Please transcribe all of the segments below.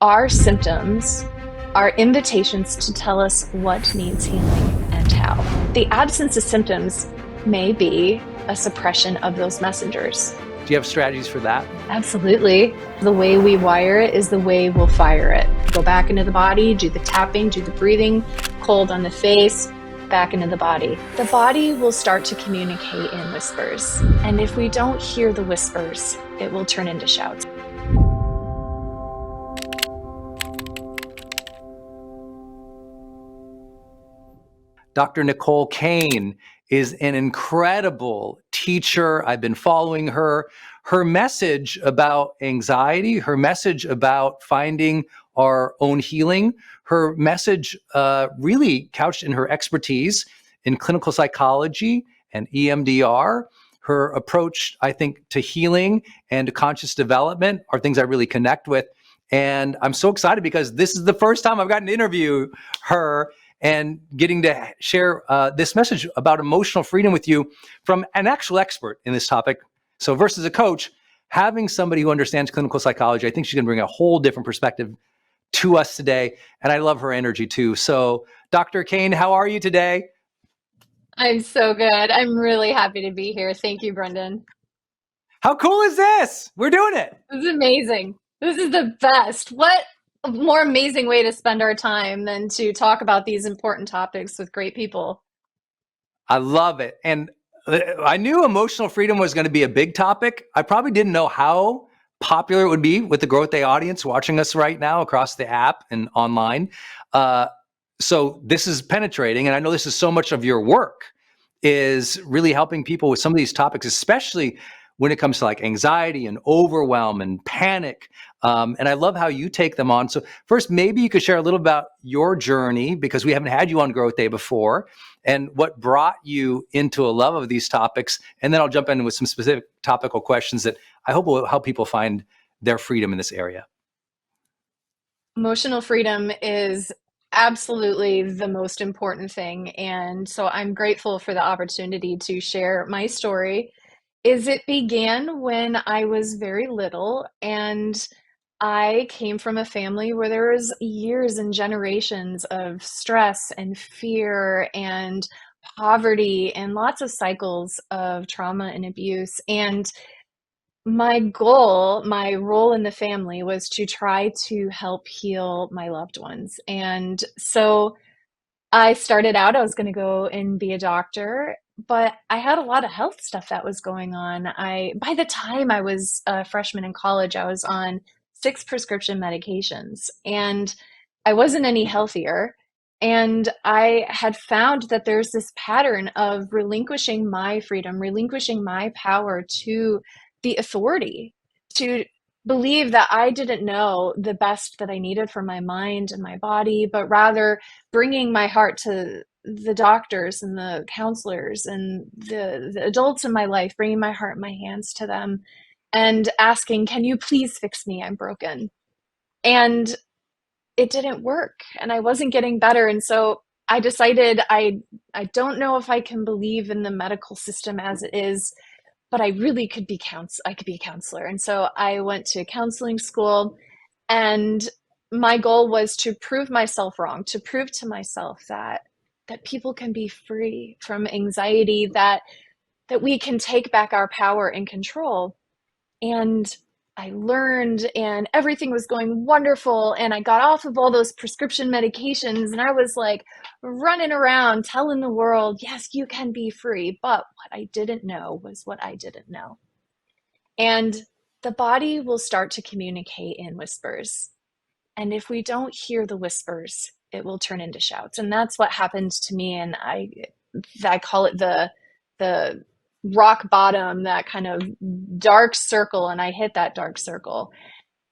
Our symptoms are invitations to tell us what needs healing and how. The absence of symptoms may be a suppression of those messengers. Do you have strategies for that? Absolutely. The way we wire it is the way we'll fire it. Go back into the body, do the tapping, do the breathing, cold on the face, back into the body. The body will start to communicate in whispers. And if we don't hear the whispers, it will turn into shouts. Dr. Nicole Cain is an incredible teacher. I've been following her. Her message about anxiety, her message about finding our own healing, her message really couched in her expertise in clinical psychology and EMDR. Her approach, I think, to healing and to conscious development are things I really connect with. And I'm so excited because this is the first time I've gotten to interview her and getting to share this message about emotional freedom with you from an actual expert in this topic. So versus a coach, having somebody who understands clinical psychology, I think she's going to bring a whole different perspective to us today. And I love her energy too. So Dr. Cain, how are you today? I'm so good. I'm really happy to be here. Thank you, Brendon. How cool is this? We're doing it. This is amazing. This is the best. What a more amazing way to spend our time than to talk about these important topics with great people. I love it. And I knew emotional freedom was going to be a big topic. I probably didn't know how popular it would be with the Growth Day audience watching us right now across the app and online. So this is penetrating, and I know this is so much of your work is really helping people with some of these topics, especially when it comes to like anxiety and overwhelm and panic. And I love how you take them on. So first, maybe you could share a little about your journey because we haven't had you on Growth Day before and what brought you into a love of these topics. And then I'll jump in with some specific topical questions that I hope will help people find their freedom in this area. Emotional freedom is absolutely the most important thing. And so I'm grateful for the opportunity to share my story. Is it began when I was very little, and I came from a family where there was years and generations of stress and fear and poverty and lots of cycles of trauma and abuse. And my goal, my role in the family was to try to help heal my loved ones. And so I started out, I was going to go and be a doctor, but I had a lot of health stuff that was going on. By the time I was a freshman in college, I was on 6 prescription medications and I wasn't any healthier. And I had found that there's this pattern of relinquishing my freedom, relinquishing my power to the authority, to believe that I didn't know the best that I needed for my mind and my body, but rather bringing my heart to the doctors and the counselors and the adults in my life, bringing my heart and my hands to them and asking, can you please fix me? I'm broken. And it didn't work and I wasn't getting better. And so I decided I don't know if I can believe in the medical system as it is, but I really could be I could be a counselor. And so I went to counseling school, and my goal was to prove myself wrong, to prove to myself that people can be free from anxiety, that we can take back our power and control. And I learned, and everything was going wonderful. And I got off of all those prescription medications, and I was like running around telling the world, yes, you can be free. But what I didn't know was what I didn't know. And the body will start to communicate in whispers. And if we don't hear the whispers, it will turn into shouts. And that's what happened to me. And I call it the rock bottom, that kind of dark circle. And I hit that dark circle.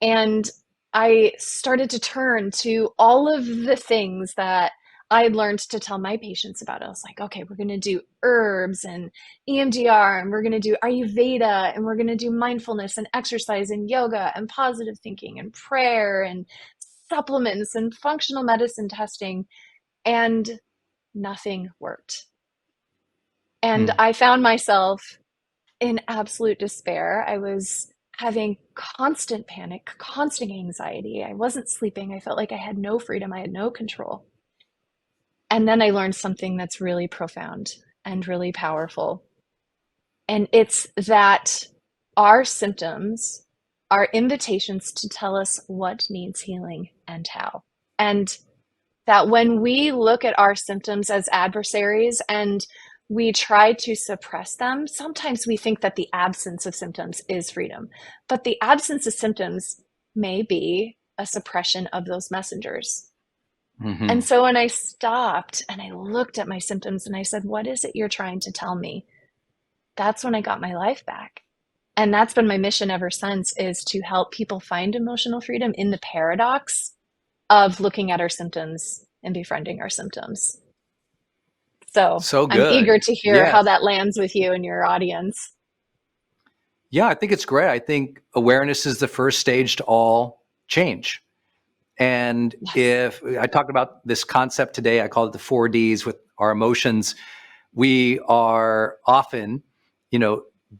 And I started to turn to all of the things that I had learned to tell my patients about. I was like, okay, we're going to do herbs and EMDR, and we're going to do Ayurveda, and we're going to do mindfulness and exercise and yoga and positive thinking and prayer and supplements and functional medicine testing. And nothing worked. And Hmm. I found myself in absolute despair. I was having constant panic, constant anxiety. I wasn't sleeping. I felt like I had no freedom. I had no control. And then I learned something that's really profound and really powerful. And it's that our symptoms are invitations to tell us what needs healing and how. And that when we look at our symptoms as adversaries and we try to suppress them, sometimes we think that the absence of symptoms is freedom. But the absence of symptoms may be a suppression of those messengers. And Mm-hmm. so when I stopped and I looked at my symptoms and I said, what is it you're trying to tell me? That's when I got my life back. And that's been my mission ever since, is to help people find emotional freedom in the paradox of looking at our symptoms and befriending our symptoms. So So I'm eager good. to hear how Yes. that lands with you and your audience. Yeah, I think it's great. I think awareness is the first stage to all change. And Yes. if I talked about this concept today, I call it the 4Ds with our emotions. We are often,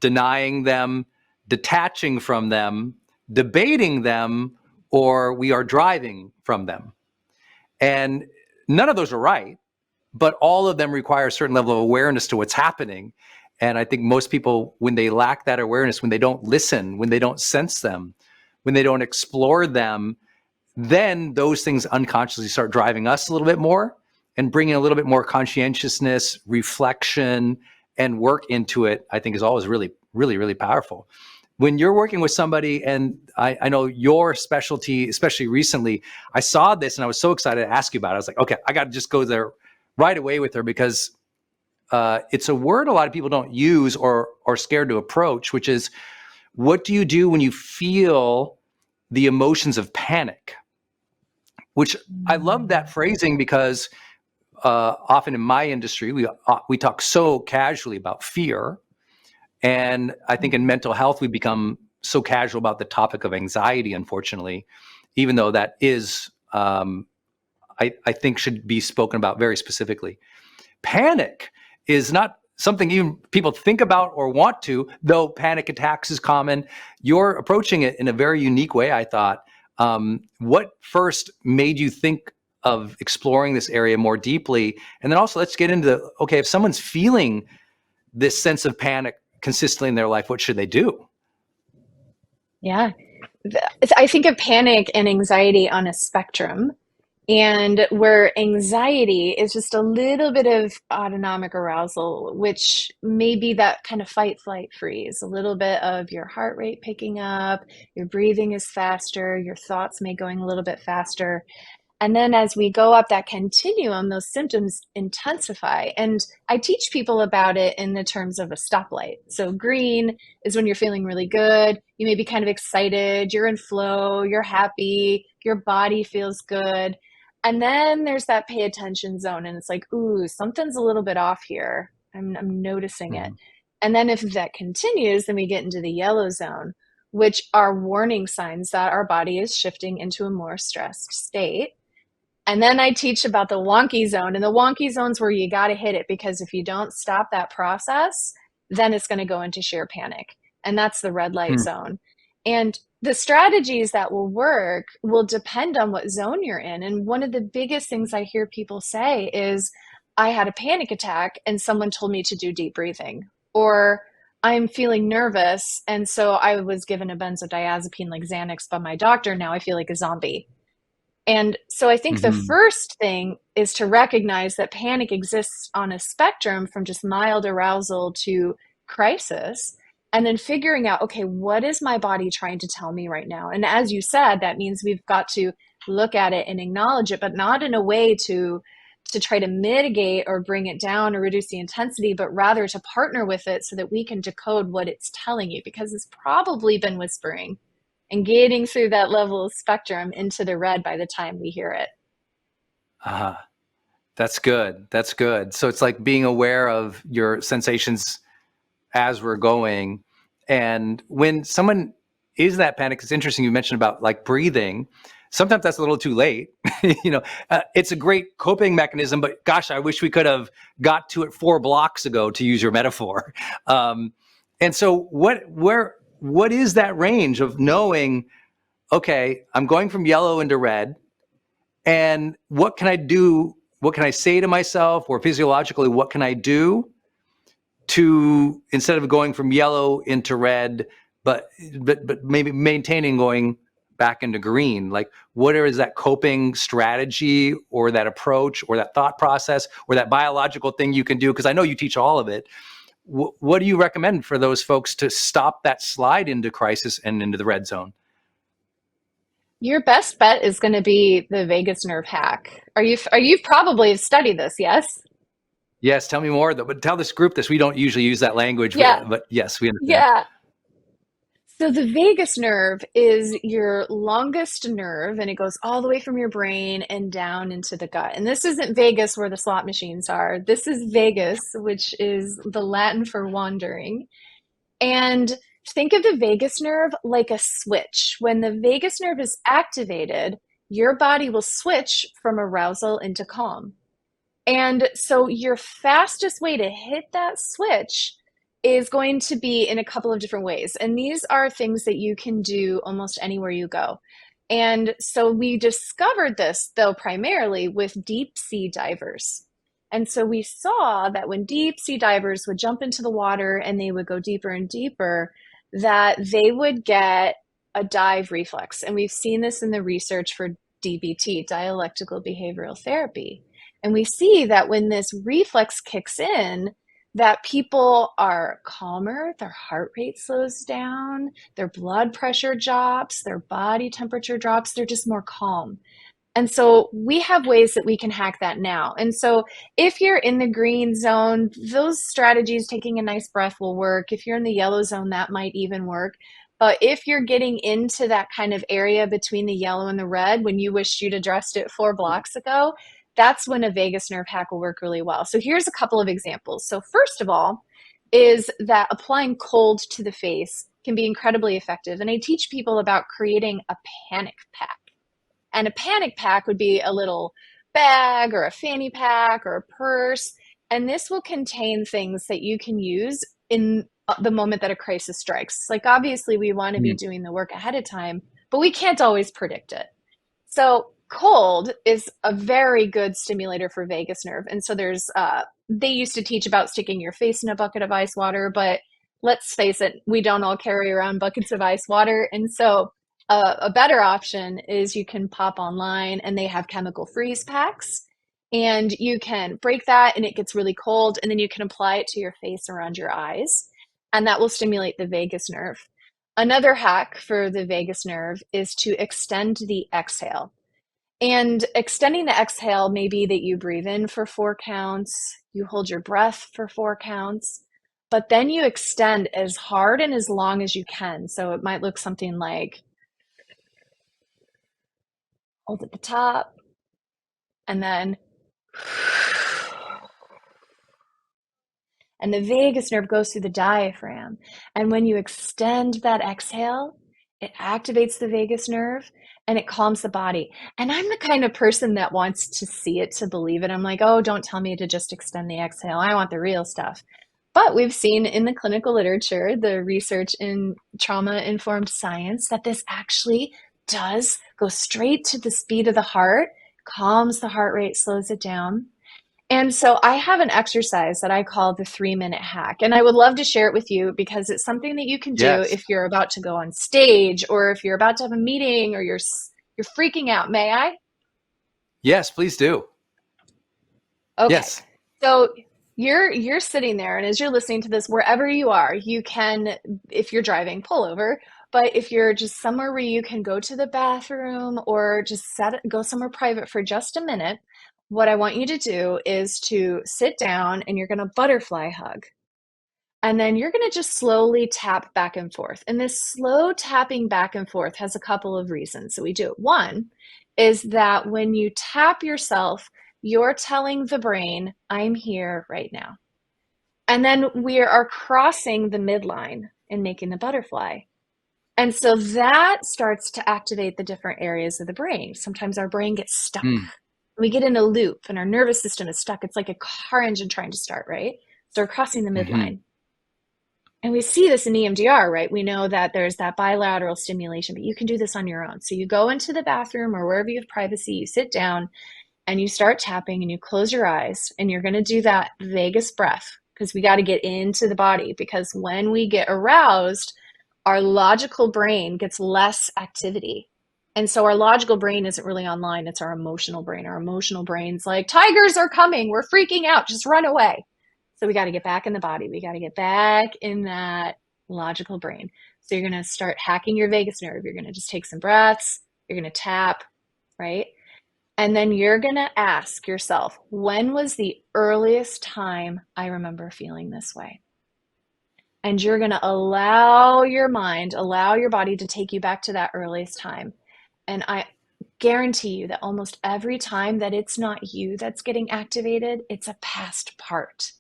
denying them, detaching from them, debating them, or we are driving from them. And none of those are right, but all of them require a certain level of awareness to what's happening. And I think most people, when they lack that awareness, when they don't listen, when they don't sense them, when they don't explore them, then those things unconsciously start driving us a little bit more and bringing a little bit more conscientiousness, reflection, and work into it. I think is always really, really, really powerful. When you're working with somebody, and I know your specialty, especially recently, I saw this and I was so excited to ask you about it. I was like, okay, I got to just go there right away with her, because it's a word a lot of people don't use or are scared to approach, which is, what do you do when you feel the emotions of panic? Which I love that phrasing, because often in my industry, we talk so casually about fear. And I think in mental health, we become so casual about the topic of anxiety, unfortunately, even though that is, I think, should be spoken about very specifically. Panic is not something even people think about or want to, though panic attacks is common. You're approaching it in a very unique way, I thought. What first made you think of exploring this area more deeply? And then also, let's get into okay, if someone's feeling this sense of panic consistently in their life, what should they do? Yeah. I think of panic and anxiety on a spectrum, and where anxiety is just a little bit of autonomic arousal, which may be that kind of fight, flight, freeze, a little bit of your heart rate picking up, your breathing is faster, your thoughts may going a little bit faster. And then as we go up that continuum, those symptoms intensify. And I teach people about it in the terms of a stoplight. So green is when you're feeling really good. You may be kind of excited, you're in flow, you're happy, your body feels good. And then there's that pay attention zone, and it's like, ooh, something's a little bit off here. I'm noticing it. Mm-hmm. And then if that continues, then we get into the yellow zone, which are warning signs that our body is shifting into a more stressed state. And then I teach about the wonky zone, and the wonky zone's where you got to hit it, because if you don't stop that process, then it's going to go into sheer panic. And that's the red light zone. And the strategies that will work will depend on what zone you're in. And one of the biggest things I hear people say is, I had a panic attack and someone told me to do deep breathing, or I'm feeling nervous. And so I was given a benzodiazepine like Xanax by my doctor. Now I feel like a zombie. And so I think the Mm-hmm. first thing is to recognize that panic exists on a spectrum from just mild arousal to crisis. And then figuring out, okay, what is my body trying to tell me right now? And as you said, that means we've got to look at it and acknowledge it, but not in a way to try to mitigate or bring it down or reduce the intensity, but rather to partner with it so that we can decode what it's telling you, because it's probably been whispering and getting through that level of spectrum into the red by the time we hear it. Uh, that's good. That's good. So it's like being aware of your sensations as we're going. And when someone is that panic, it's interesting you mentioned about like breathing. Sometimes that's a little too late. It's a great coping mechanism, but gosh, I wish we could have got to it 4 blocks ago, to use your metaphor. And so what is that range of knowing, okay, I'm going from yellow into red, and what can I do? What can I say to myself, or physiologically, what can I do to, instead of going from yellow into red, but maybe maintaining going back into green? Like, what is that coping strategy, or that approach, or that thought process, or that biological thing you can do? Because I know you teach all of it. What do you recommend for those folks to stop that slide into crisis and into the red zone? Your best bet is going to be the vagus nerve hack. Are you probably studied this, yes? Yes, tell me more, but tell this group this. We don't usually use that language, Yeah. but yes, we understand. Yeah. So the vagus nerve is your longest nerve, and it goes all the way from your brain and down into the gut. And this isn't Vegas where the slot machines are. This is vagus, which is the Latin for wandering. And think of the vagus nerve like a switch. When the vagus nerve is activated, your body will switch from arousal into calm. And so your fastest way to hit that switch is going to be in a couple of different ways. And these are things that you can do almost anywhere you go. And so we discovered this, though, primarily with deep sea divers. And so we saw that when deep sea divers would jump into the water and they would go deeper and deeper, that they would get a dive reflex. And we've seen this in the research for DBT, dialectical behavioral therapy. And we see that when this reflex kicks in, that people are calmer, their heart rate slows down, their blood pressure drops, their body temperature drops, they're just more calm. And so we have ways that we can hack that now. And so if you're in the green zone, those strategies, taking a nice breath, will work. If you're in the yellow zone, that might even work. But if you're getting into that kind of area between the yellow and the red, when you wished you'd addressed it 4 blocks ago, that's when a vagus nerve hack will work really well. So here's a couple of examples. So first of all, is that applying cold to the face can be incredibly effective. And I teach people about creating a panic pack. And a panic pack would be a little bag or a fanny pack or a purse. And this will contain things that you can use in the moment that a crisis strikes. Like, obviously, we want to be Mm. doing the work ahead of time, but we can't always predict it. So cold is a very good stimulator for vagus nerve. And so they used to teach about sticking your face in a bucket of ice water, but let's face it, we don't all carry around buckets of ice water. And so a better option is you can pop online and they have chemical freeze packs, and you can break that and it gets really cold, and then you can apply it to your face around your eyes, and that will stimulate the vagus nerve. Another hack for the vagus nerve is to extend the exhale. And extending the exhale may be that you breathe in for 4 counts, you hold your breath for 4 counts, but then you extend as hard and as long as you can. So it might look something like hold at the top and then and the vagus nerve goes through the diaphragm. And when you extend that exhale, it activates the vagus nerve and it calms the body. And I'm the kind of person that wants to see it to believe it. I'm like, oh, don't tell me to just extend the exhale. I want the real stuff. But we've seen in the clinical literature, the research in trauma-informed science, that this actually does go straight to the speed of the heart, calms the heart rate, slows it down. And so I have an exercise that I call the 3-minute hack. And I would love to share it with you because it's something that you can do Yes. if you're about to go on stage or if you're about to have a meeting or you're freaking out. May I? Yes, please do. Okay. Yes. So you're sitting there, and as you're listening to this, wherever you are, you can, if you're driving, pull over. But if you're just somewhere where you can go to the bathroom or just go somewhere private for just a minute, what I want you to do is to sit down and you're going to butterfly hug. And then you're going to just slowly tap back and forth. And this slow tapping back and forth has a couple of reasons that we do it. One is that when you tap yourself, you're telling the brain, I'm here right now. And then we are crossing the midline and making the butterfly. And so that starts to activate the different areas of the brain. Sometimes our brain gets stuck. Mm. We get in a loop and our nervous system is stuck. It's like a car engine trying to start, right? So we're crossing the Hmm. midline. And we see this in EMDR, right? We know that there's that bilateral stimulation, but you can do this on your own. So you go into the bathroom or wherever you have privacy, you sit down and you start tapping and you close your eyes and you're going to do that vagus breath because we got to get into the body, because when we get aroused, our logical brain gets less activity. And so our logical brain isn't really online, it's our emotional brain. Our emotional brain's like, tigers are coming, we're freaking out, just run away. So we got to get back in the body. We got to get back in that logical brain. So you're going to start hacking your vagus nerve. You're going to just take some breaths. You're going to tap, right? And then you're going to ask yourself, when was the earliest time I remember feeling this way? And you're going to allow your mind, allow your body to take you back to that earliest time. And I guarantee you that almost every time that it's not you that's getting activated, it's a past part.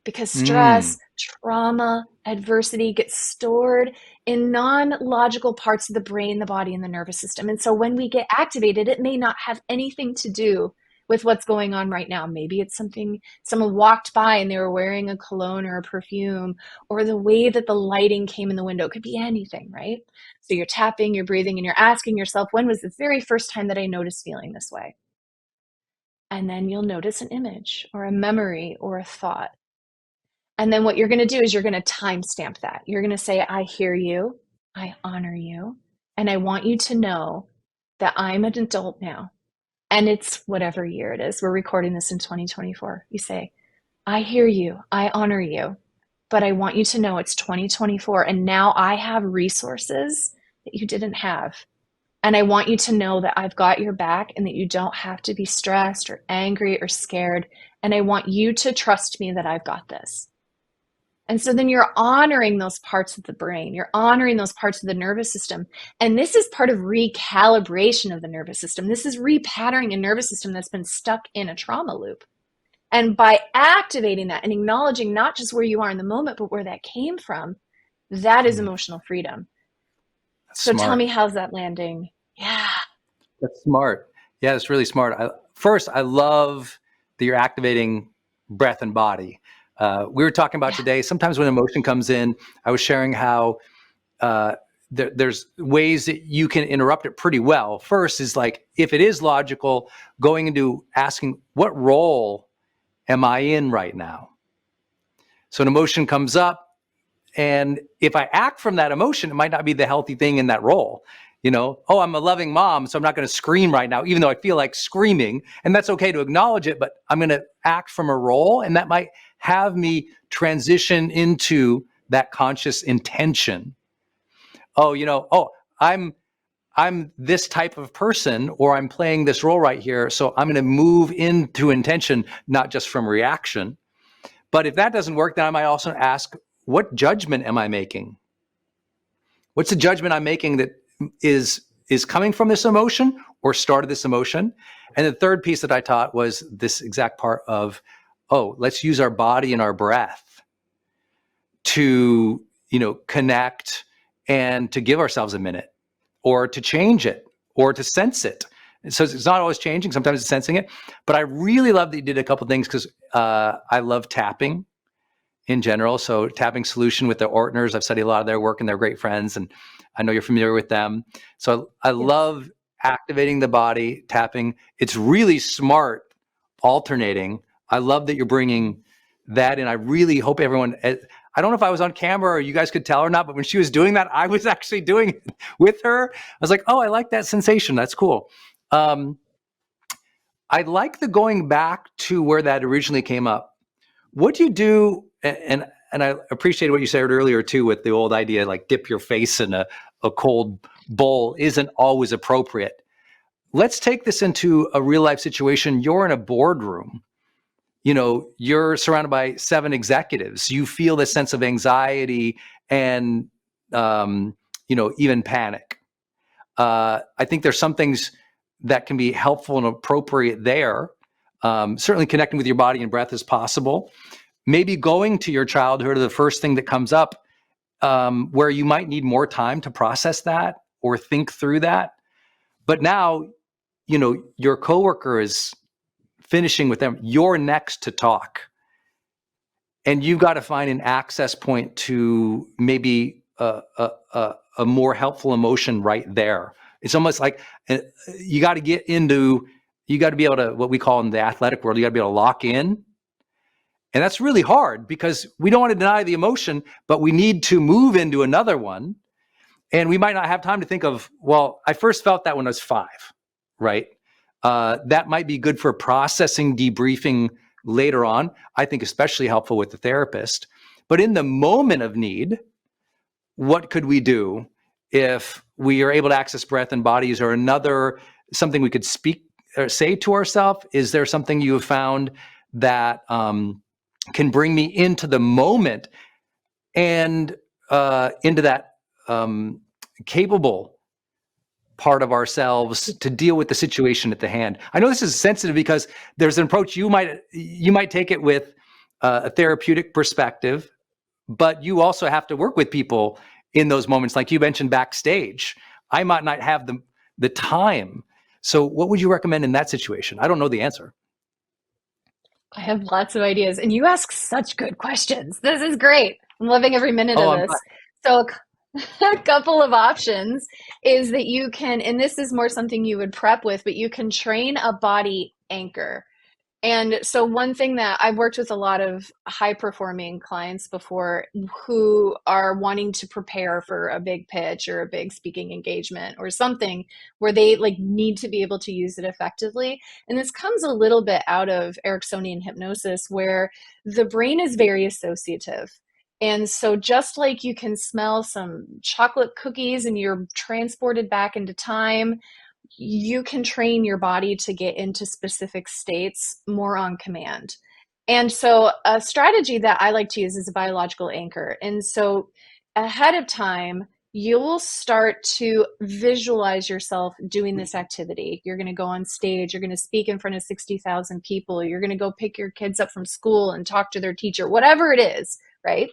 Because stress, Mm. trauma, adversity gets stored in non-logical parts of the brain, the body, and the nervous system. And so when we get activated, it may not have anything to do with what's going on right now. Maybe it's something someone walked by and they were wearing a cologne or a perfume, or the way that the lighting came in the window. It could be anything, right? So you're tapping, you're breathing, and you're asking yourself, when was the very first time that I noticed feeling this way? And then you'll notice an image or a memory or a thought. And then what you're going to do is you're going to timestamp that. You're going to say, I hear you, I honor you, and I want you to know that I'm an adult now. And it's whatever year it is. We're recording this in 2024. You say, I hear you, I honor you, but I want you to know it's 2024 and now I have resources that you didn't have. And I want you to know that I've got your back and that you don't have to be stressed or angry or scared. And I want you to trust me that I've got this. And so then you're honoring those parts of the brain, you're honoring those parts of the nervous system. And this is part of recalibration of the nervous system. This is repatterning a nervous system that's been stuck in a trauma loop. And by activating that and acknowledging not just where you are in the moment, but where that came from, that is emotional freedom. That's So tell me, smart. how's that landing? Yeah. That's smart. Yeah, it's really smart. First, I love that you're activating breath and body. We were talking about Yeah. today, sometimes when emotion comes in, I was sharing how there's ways that you can interrupt it pretty well. First is like, if it is logical, going into asking, what role am I in right now? So an emotion comes up, and if I act from that emotion, it might not be the healthy thing in that role. Oh, I'm a loving mom, so I'm not going to scream right now, even though I feel like screaming. And that's okay to acknowledge it, but I'm going to act from a role, and that might have me transition into that conscious intention. Oh, I'm this type of person, or I'm playing this role right here. So I'm going to move into intention, not just from reaction. But if that doesn't work, then I might also ask, what judgment am I making? What's the judgment I'm making that is coming from this emotion or started this emotion? And the third piece that I taught was this exact part of, oh, let's use our body and our breath to, connect and to give ourselves a minute, or to change it, or to sense it. So it's not always changing. Sometimes it's sensing it. But I really love that you did a couple of things, because I love tapping in general. So tapping solution with the Ortners, I've studied a lot of their work and they're great friends, and I know you're familiar with them. So I Yes. love activating the body, tapping. It's really smart alternating. I love that you're bringing that in. I really hope everyone, I don't know if I was on camera or you guys could tell or not, but when she was doing that, I was actually doing it with her. I was like, oh, I like that sensation. That's cool. I like the going back to where that originally came up. What do you do? And I appreciate what you said earlier too, with the old idea, like dip your face in a cold bowl isn't always appropriate. Let's take this into a real life situation. You're in a boardroom. You're surrounded by 7 executives. You feel this sense of anxiety and, even panic. I think there's some things that can be helpful and appropriate there. Certainly connecting with your body and breath is possible. Maybe going to your childhood, or the first thing that comes up, where you might need more time to process that or think through that. But now, your coworker is finishing with them. You're next to talk. and you've got to find an access point to maybe a more helpful emotion right there. It's almost like you got to get into, you got to be able to, what we call in the athletic world, you got to be able to lock in. And that's really hard because we don't want to deny the emotion, but we need to move into another one. And we might not have time to think of, well, I first felt that when I was 5, right? That might be good for processing, debriefing later on. I think especially helpful with the therapist. But in the moment of need, what could we do if we are able to access breath and bodies, or another, something we could speak or say to ourselves? Is there something you have found that can bring me into the moment and into that capable part of ourselves to deal with the situation at the hand? I know this is sensitive because there's an approach you might take it with a therapeutic perspective, but you also have to work with people in those moments. Like you mentioned backstage, I might not have the time. So what would you recommend in that situation? I don't know the answer. I have lots of ideas, and you ask such good questions. This is great. I'm loving every minute Oh, of I'm glad. this. So, a couple of options is that you can, and this is more something you would prep with, but you can train a body anchor. And so, one thing that I've worked with a lot of high performing clients before who are wanting to prepare for a big pitch or a big speaking engagement or something where they like need to be able to use it effectively. And this comes a little bit out of Ericksonian hypnosis, where the brain is very associative. And so, just like you can smell some chocolate cookies and you're transported back into time, you can train your body to get into specific states more on command. And so, a strategy that I like to use is a biological anchor. And so, ahead of time, you'll start to visualize yourself doing this activity. You're going to go on stage, you're going to speak in front of 60,000 people, you're going to go pick your kids up from school and talk to their teacher, whatever it is, right?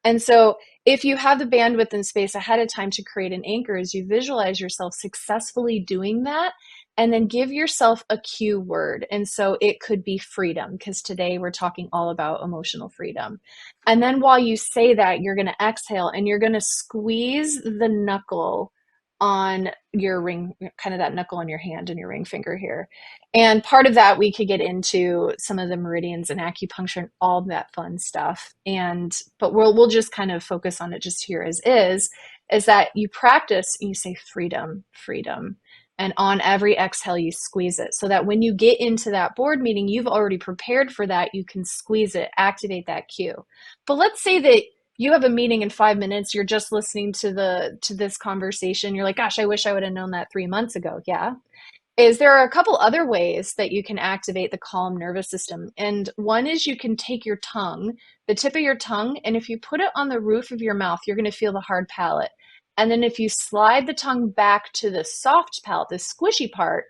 And so, if you have the bandwidth and space ahead of time to create an anchor, as you visualize yourself successfully doing that, and then give yourself a cue word. And so it could be freedom, because today we're talking all about emotional freedom. And then while you say that, you're going to exhale and you're going to squeeze the knuckle on your ring, kind of that knuckle on your hand and your ring finger here. And part of that, we could get into some of the meridians and acupuncture and all that fun stuff. But we'll just kind of focus on it just here as is that you practice and you say freedom, freedom. And on every exhale, you squeeze it so that when you get into that board meeting, you've already prepared for that. You can squeeze it, activate that cue. But let's say that you have a meeting in 5 minutes, you're just listening to this conversation. You're like, gosh, I wish I would have known that 3 months ago. Yeah, is there are a couple other ways that you can activate the calm nervous system. And one is you can take your tongue, the tip of your tongue, and if you put it on the roof of your mouth, you're going to feel the hard palate. And then if you slide the tongue back to the soft palate, the squishy part,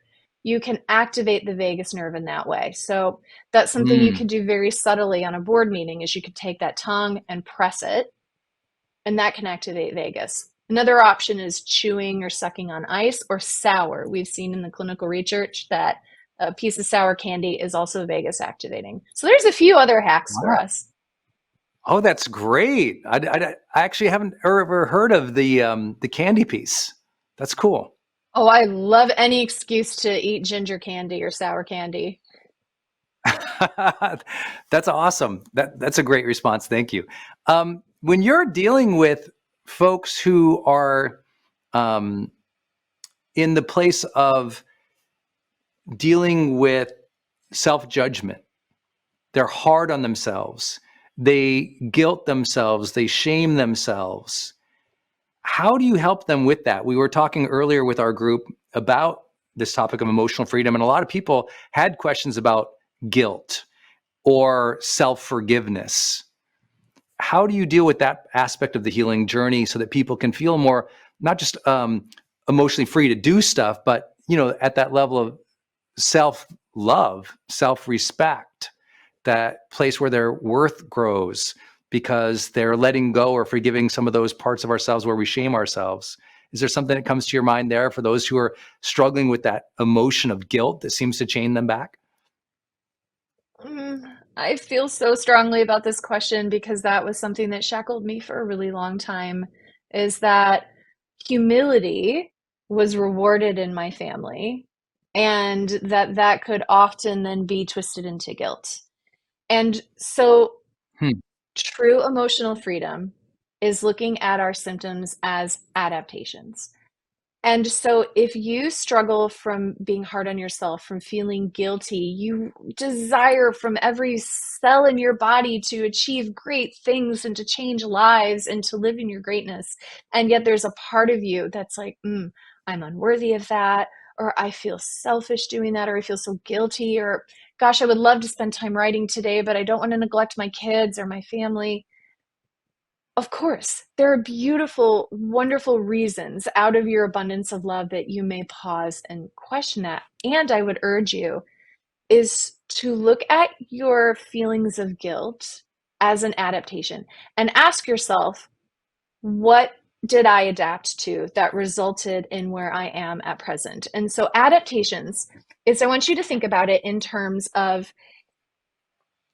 you can activate the vagus nerve in that way. So that's something you Mm. can do very subtly on a board meeting, is you could take that tongue and press it, and that can activate vagus. Another option is chewing or sucking on ice or sour. We've seen in the clinical research that a piece of sour candy is also vagus activating. So there's a few other hacks for Wow. us. Oh, that's great. I actually haven't ever heard of the candy piece. That's cool. Oh, I love any excuse to eat ginger candy or sour candy. That's awesome. That's a great response. Thank you. When you're dealing with folks who are um, in the place of dealing with self-judgment, they're hard on themselves, they guilt themselves, they shame themselves. How do you help them with that? We were talking earlier with our group about this topic of emotional freedom, and a lot of people had questions about guilt or self-forgiveness. How do you deal with that aspect of the healing journey so that people can feel more, not just emotionally free to do stuff, but at that level of self-love, self-respect, that place where their worth grows because they're letting go or forgiving some of those parts of ourselves where we shame ourselves? Is there something that comes to your mind there for those who are struggling with that emotion of guilt that seems to chain them back? I feel so strongly about this question because that was something that shackled me for a really long time, is that humility was rewarded in my family, and that could often then be twisted into guilt. And so Hmm. true emotional freedom is looking at our symptoms as adaptations. And so, if you struggle from being hard on yourself, from feeling guilty, you desire from every cell in your body to achieve great things and to change lives and to live in your greatness. And yet, there's a part of you that's like, I'm unworthy of that, or I feel selfish doing that, or I feel so guilty, or gosh, I would love to spend time writing today, but I don't want to neglect my kids or my family. Of course, there are beautiful, wonderful reasons out of your abundance of love that you may pause and question that. And I would urge you is to look at your feelings of guilt as an adaptation and ask yourself, what did I adapt to that resulted in where I am at present? And so adaptations is I want you to think about it in terms of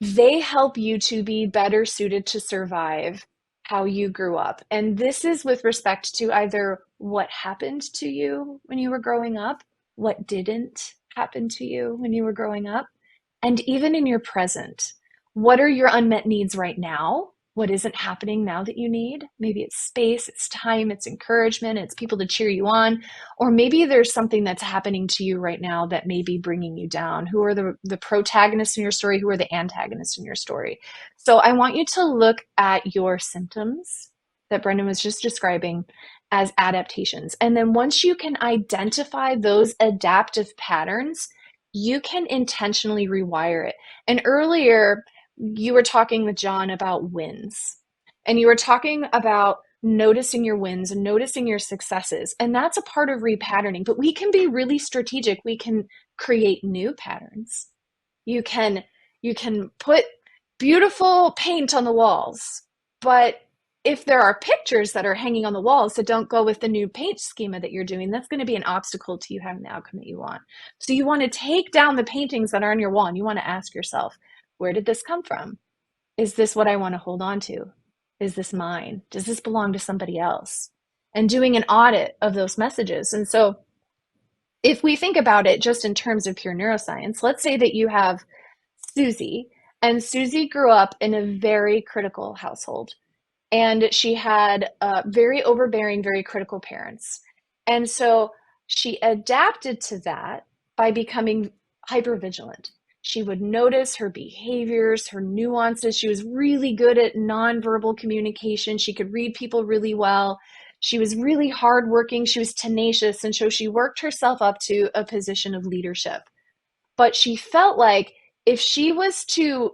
they help you to be better suited to survive how you grew up. And this is with respect to either what happened to you when you were growing up, what didn't happen to you when you were growing up, and even in your present. What are your unmet needs right now? What isn't happening now that you need? Maybe it's space, it's time, it's encouragement, it's people to cheer you on. Or maybe there's something that's happening to you right now that may be bringing you down. Who are the protagonists in your story? Who are the antagonists in your story? So I want you to look at your symptoms that Brendon was just describing as adaptations. And then once you can identify those adaptive patterns, you can intentionally rewire it. And earlier, you were talking with John about wins, and you were talking about noticing your wins and noticing your successes. And that's a part of repatterning, but we can be really strategic. We can create new patterns. You can you can put beautiful paint on the walls, but if there are pictures that are hanging on the walls that don't go with the new paint schema that you're doing, that's going to be an obstacle to you having the outcome that you want. So you want to take down the paintings that are on your wall and you want to ask yourself, where did this come from? Is this what I want to hold on to? Is this mine? Does this belong to somebody else? And doing an audit of those messages. And so if we think about it just in terms of pure neuroscience, let's say that you have Susie, and Susie grew up in a very critical household, and she had very overbearing, very critical parents. And so she adapted to that by becoming hypervigilant. She would notice her behaviors, her nuances. She was really good at nonverbal communication. She could read people really well. She was really hardworking. She was tenacious. And so she worked herself up to a position of leadership. But she felt like if she was to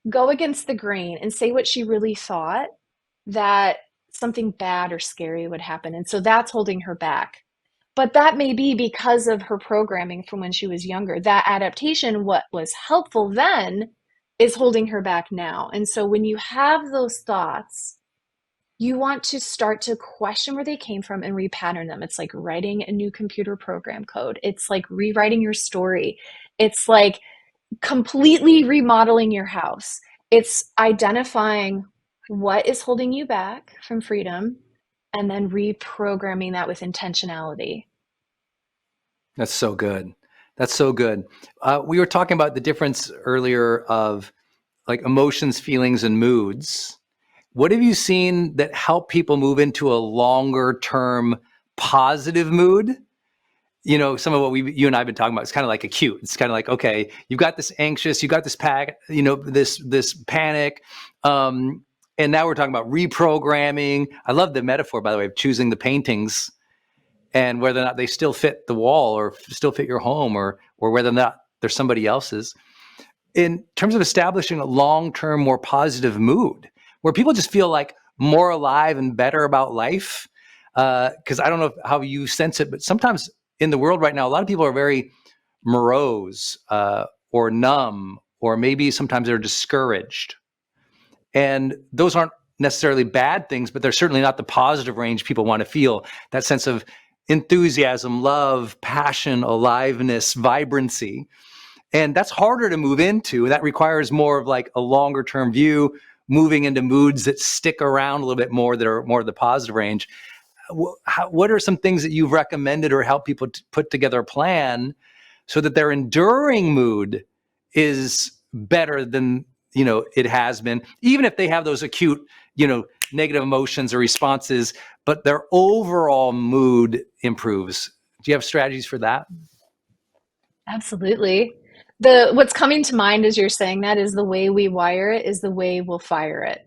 go against the grain and say what she really thought, that something bad or scary would happen. And so that's holding her back. But that may be because of her programming from when she was younger. That adaptation, what was helpful then, is holding her back now. And so when you have those thoughts, you want to start to question where they came from and repattern them. It's like writing a new computer program code. It's like rewriting your story. It's like completely remodeling your house. It's identifying what is holding you back from freedom and then reprogramming that with intentionality. That's so good. That's so good. We were talking about the difference earlier of like emotions, feelings, and moods. What have you seen that help people move into a longer term positive mood? You know, some of what you and I have been talking about is kind of like acute. It's kind of like, okay, you've got this anxious, you got this this panic. And now we're talking about reprogramming. I love the metaphor, by the way, of choosing the paintings and whether or not they still fit the wall or still fit your home, or whether or not they're somebody else's. In terms of establishing a long-term, more positive mood where people just feel like more alive and better about life. Because I don't know how you sense it, but sometimes in the world right now, a lot of people are very morose or numb, or maybe sometimes they're discouraged. And those aren't necessarily bad things, but they're certainly not the positive range people want to feel. That sense of enthusiasm, love, passion, aliveness, vibrancy. And that's harder to move into. That requires more of like a longer term view, moving into moods that stick around a little bit more, that are more of the positive range. What are some things that you've recommended or help people put together a plan so that their enduring mood is better than, it has been, even if they have those acute, negative emotions or responses, but their overall mood improves? Do you have strategies for that? Absolutely. What's coming to mind as you're saying that is the way we wire it is the way we'll fire it.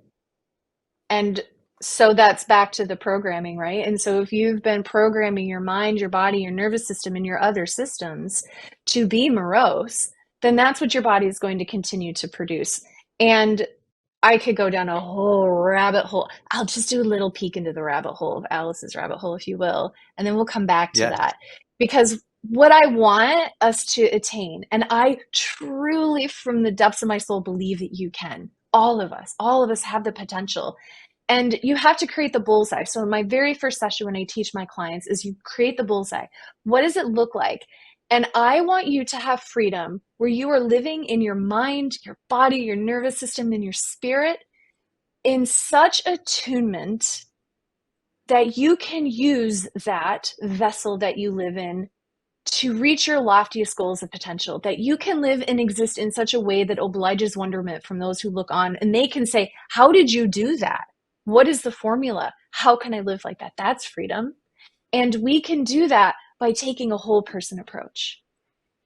And so that's back to the programming, right? And so if you've been programming your mind, your body, your nervous system, and your other systems to be morose, then that's what your body is going to continue to produce. And I could go down a whole rabbit hole. I'll just do a little peek into the rabbit hole of Alice's rabbit hole, if you will, and then we'll come back to Yes. that. Because what I want us to attain, and I truly, from the depths of my soul, believe that you can. All of us have the potential. And you have to create the bullseye. So in my very first session when I teach my clients is you create the bullseye. What does it look like? And I want you to have freedom where you are living in your mind, your body, your nervous system, and your spirit in such attunement that you can use that vessel that you live in to reach your loftiest goals of potential, that you can live and exist in such a way that obliges wonderment from those who look on, and they can say, how did you do that? What is the formula? How can I live like that? That's freedom. And we can do that by taking a whole person approach.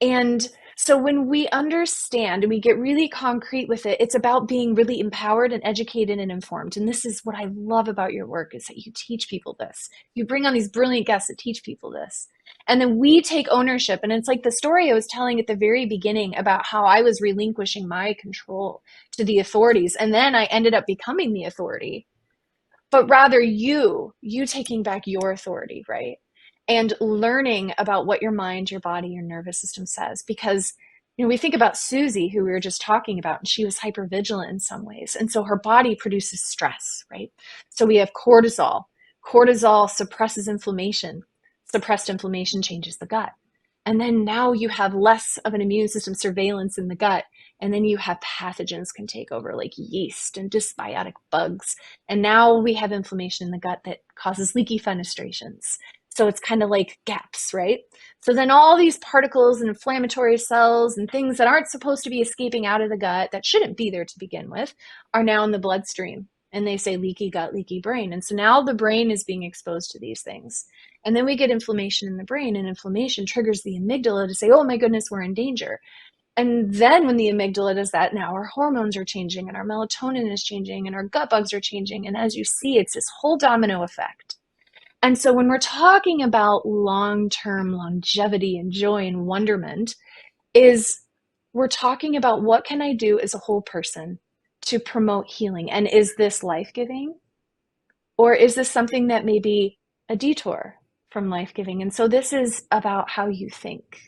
And so when we understand and we get really concrete with it, it's about being really empowered and educated and informed. And this is what I love about your work, is that you teach people this. You bring on these brilliant guests that teach people this. And then we take ownership. And it's like the story I was telling at the very beginning about how I was relinquishing my control to the authorities. And then I ended up becoming the authority, but rather you taking back your authority, right? And learning about what your mind, your body, your nervous system says. Because, we think about Susie, who we were just talking about, and she was hypervigilant in some ways. And so her body produces stress, right? So we have cortisol. Cortisol suppresses inflammation. Suppressed inflammation changes the gut. And then now you have less of an immune system surveillance in the gut. And then you have pathogens can take over, like yeast and dysbiotic bugs. And now we have inflammation in the gut that causes leaky fenestrations. So it's kind of like gaps, right? So then all these particles and inflammatory cells and things that aren't supposed to be escaping out of the gut, that shouldn't be there to begin with, are now in the bloodstream. And they say leaky gut, leaky brain. And so now the brain is being exposed to these things. And then we get inflammation in the brain, and inflammation triggers the amygdala to say, oh my goodness, we're in danger. And then when the amygdala does that, now our hormones are changing and our melatonin is changing and our gut bugs are changing. And as you see, it's this whole domino effect. And so when we're talking about long-term longevity and joy and wonderment, is we're talking about what can I do as a whole person to promote healing? And is this life-giving? Or is this something that may be a detour from life-giving? And so this is about how you think.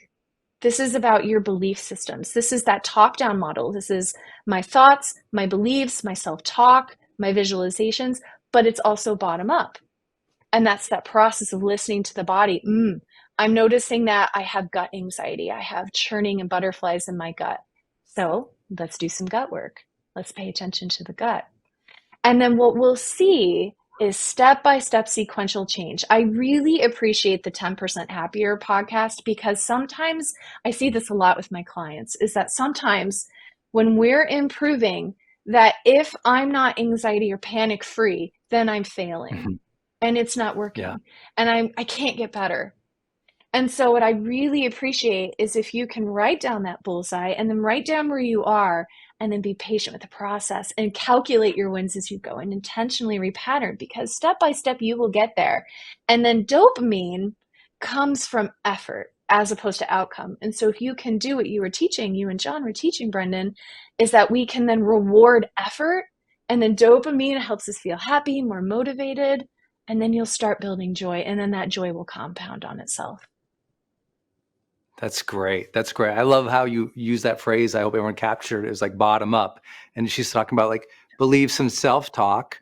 This is about your belief systems. This is that top-down model. This is my thoughts, my beliefs, my self-talk, my visualizations, but it's also bottom-up. And that's that process of listening to the body. I'm noticing that I have gut anxiety. I have churning and butterflies in my gut. So let's do some gut work. Let's pay attention to the gut. And then what we'll see is step-by-step sequential change. I really appreciate the 10% Happier podcast, because sometimes I see this a lot with my clients, is that sometimes when we're improving, that if I'm not anxiety or panic free, then I'm failing and it's not working. Yeah. And I can't get better. And so what I really appreciate is if you can write down that bullseye and then write down where you are, and then be patient with the process and calculate your wins as you go and intentionally repattern, because step by step you will get there. And then dopamine comes from effort as opposed to outcome. And so if you can do what you were teaching, you and John were teaching, Brendon, is that we can then reward effort, and then dopamine helps us feel happy, more motivated, and then you'll start building joy, and then that joy will compound on itself. That's great. That's great. I love how you use that phrase. I hope everyone captured it. It was like bottom up. And she's talking about like beliefs and self-talk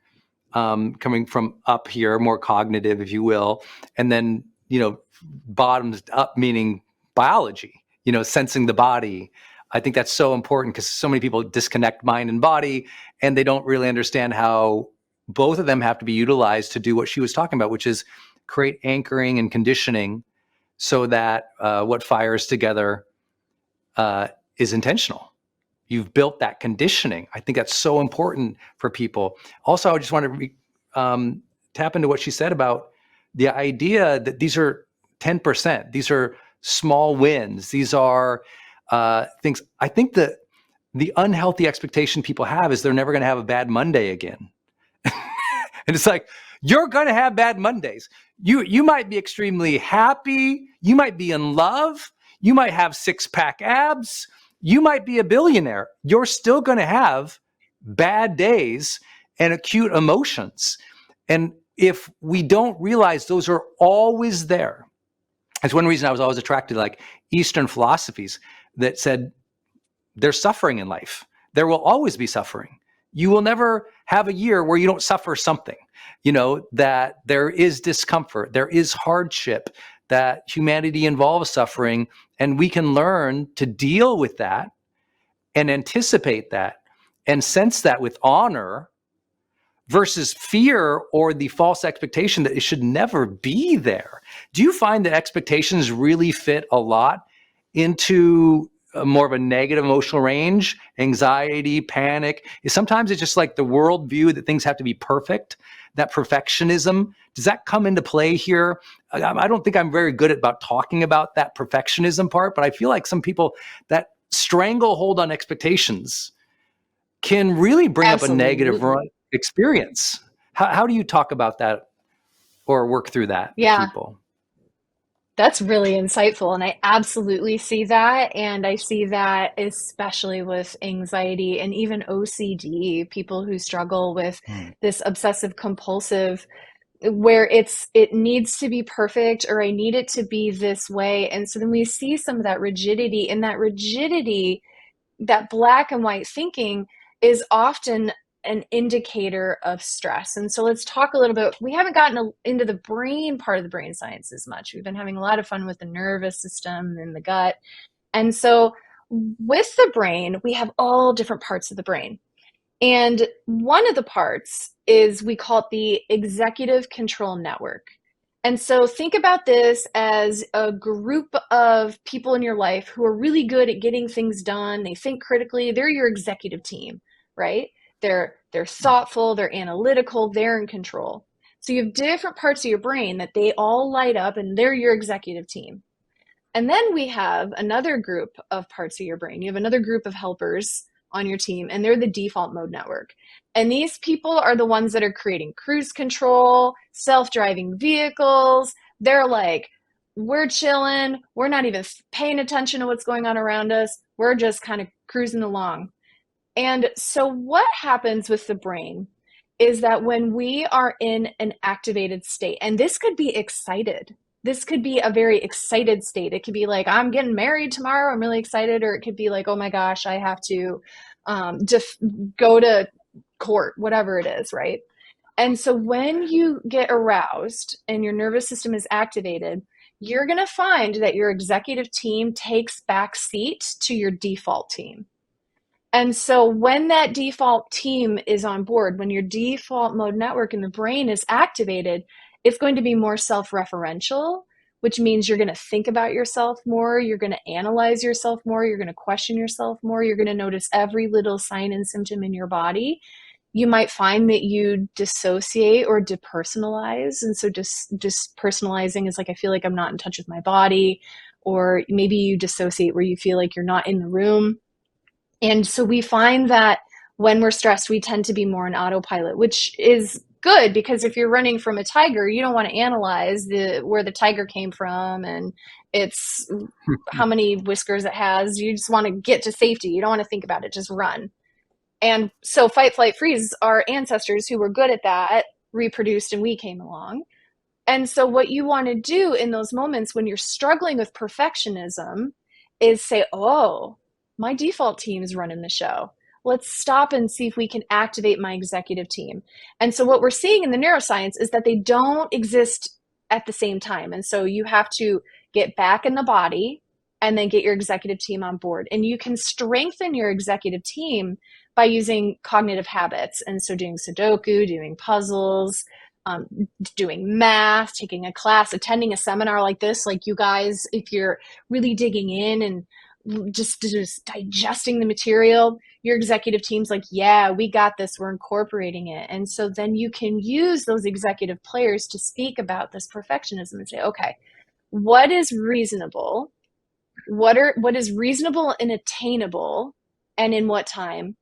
coming from up here, more cognitive, if you will. And then, bottoms up, meaning biology, sensing the body. I think that's so important because so many people disconnect mind and body, and they don't really understand how both of them have to be utilized to do what she was talking about, which is create anchoring and conditioning so that what fires together is intentional. You've built that conditioning. I think that's so important for people. Also, I just want to tap into what she said about the idea that these are 10%. These are small wins. These are things. I think that the unhealthy expectation people have is they're never going to have a bad Monday again. And it's like, you're going to have bad Mondays. You might be extremely happy. You might be in love. You might have six-pack abs. You might be a billionaire. You're still going to have bad days and acute emotions. And if we don't realize those are always there, that's one reason I was always attracted to like Eastern philosophies that said there's suffering in life. There will always be suffering. You will never have a year where you don't suffer something, that there is discomfort, there is hardship, that humanity involves suffering, and we can learn to deal with that and anticipate that and sense that with honor versus fear or the false expectation that it should never be there. Do you find that expectations really fit a lot into more of a negative emotional range, anxiety, panic? Sometimes it's just like the worldview that things have to be perfect, that perfectionism. Does that come into play here? I don't think I'm very good about talking about that perfectionism part, but I feel like some people, that stranglehold on expectations can really bring up a negative Absolutely. experience. How do you talk about that or work through that with Yeah, people? that's really insightful. And I absolutely see that. And I see that especially with anxiety and even OCD, people who struggle with Hmm. this obsessive compulsive, where it needs to be perfect, or I need it to be this way. And so then we see some of that rigidity, and that rigidity, that black and white thinking, is often an indicator of stress. And so let's talk a little bit. We haven't gotten into the brain part of the brain science as much. We've been having a lot of fun with the nervous system and the gut. And so with the brain, we have all different parts of the brain. And one of the parts is, we call it the executive control network. And so think about this as a group of people in your life who are really good at getting things done. They think critically. They're your executive team, right? They're thoughtful, they're analytical, they're in control. So you have different parts of your brain that they all light up, and they're your executive team. And then we have another group of parts of your brain. You have another group of helpers on your team, and they're the default mode network. And these people are the ones that are creating cruise control, self-driving vehicles. They're like, we're chilling. We're not even paying attention to what's going on around us. We're just kind of cruising along. And so what happens with the brain is that when we are in an activated state, and this could be excited, this could be a very excited state. It could be like, I'm getting married tomorrow, I'm really excited. Or it could be like, oh my gosh, I have to go to court, whatever it is, right? And so when you get aroused and your nervous system is activated, you're going to find that your executive team takes back seat to your default team. And so when that default team is on board, when your default mode network in the brain is activated, it's going to be more self-referential, which means you're going to think about yourself more, you're going to analyze yourself more, you're going to question yourself more, you're going to notice every little sign and symptom in your body. You might find that you dissociate or depersonalize. And so just personalizing is like, I feel like I'm not in touch with my body. Or maybe you dissociate where you feel like you're not in the room. And so we find that when we're stressed, we tend to be more on autopilot, which is good, because if you're running from a tiger, you don't want to analyze where the tiger came from and it's how many whiskers it has. You just want to get to safety. You don't want to think about it, just run. And so fight, flight, freeze, our ancestors who were good at that reproduced, and we came along. And so what you want to do in those moments when you're struggling with perfectionism is say, oh, my default team is running the show. Let's stop and see if we can activate my executive team. And so what we're seeing in the neuroscience is that they don't exist at the same time. And so you have to get back in the body and then get your executive team on board. And you can strengthen your executive team by using cognitive habits. And so doing Sudoku, doing puzzles, um, doing math, taking a class, attending a seminar like this. Like you guys, if you're really digging in and just digesting the material, your executive team's like, yeah, we got this, we're incorporating it. And so then you can use those executive players to speak about this perfectionism and say, okay, what is reasonable? What is reasonable and attainable, and in what time,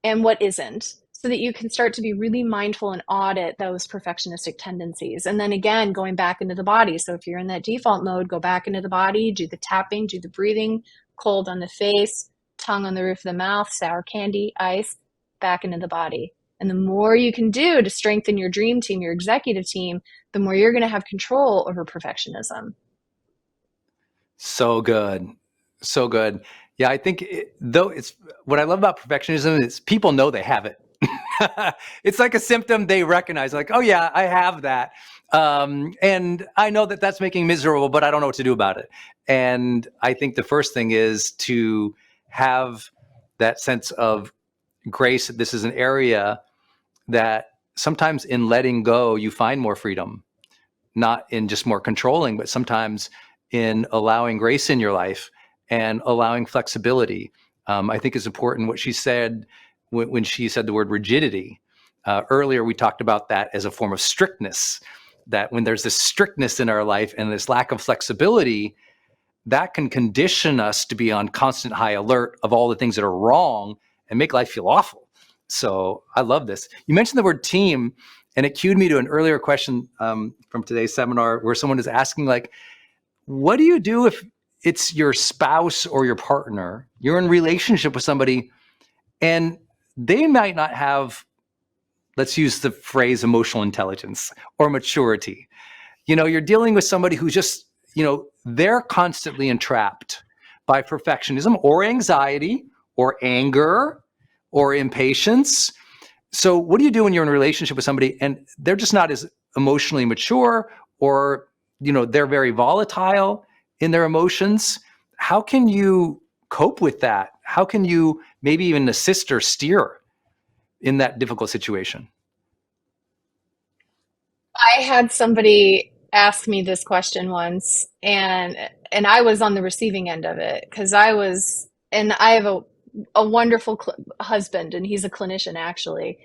and what isn't, so that you can start to be really mindful and audit those perfectionistic tendencies. And then again, going back into the body. So if you're in that default mode, go back into the body, do the tapping, do the breathing, cold on the face, tongue on the roof of the mouth, sour candy, ice, back into the body. And the more you can do to strengthen your dream team, your executive team, the more you're going to have control over perfectionism. So good. So good. Yeah, I think though it's what I love about perfectionism is people know they have it. It's like a symptom they recognize, like, oh yeah, I have that. And I know that that's making me miserable, but I don't know what to do about it. And I think the first thing is to have that sense of grace. This is an area that sometimes in letting go, you find more freedom, not in just more controlling, but sometimes in allowing grace in your life and allowing flexibility. I think is important what she said when she said the word rigidity. Earlier, we talked about that as a form of strictness, that when there's this strictness in our life and this lack of flexibility, that can condition us to be on constant high alert of all the things that are wrong and make life feel awful. So I love this. You mentioned the word team, and it cued me to an earlier question from today's seminar where someone is asking, like, what do you do if it's your spouse or your partner? You're in relationship with somebody and they might not have, let's use the phrase emotional intelligence or maturity. You're dealing with somebody who's just, they're constantly entrapped by perfectionism or anxiety or anger or impatience. So what do you do when you're in a relationship with somebody and they're just not as emotionally mature, or, they're very volatile in their emotions? How can you cope with that? How can you maybe even assist or steer in that difficult situation? I had somebody ask me this question once, and I was on the receiving end of it because I have a wonderful husband, and he's a clinician actually.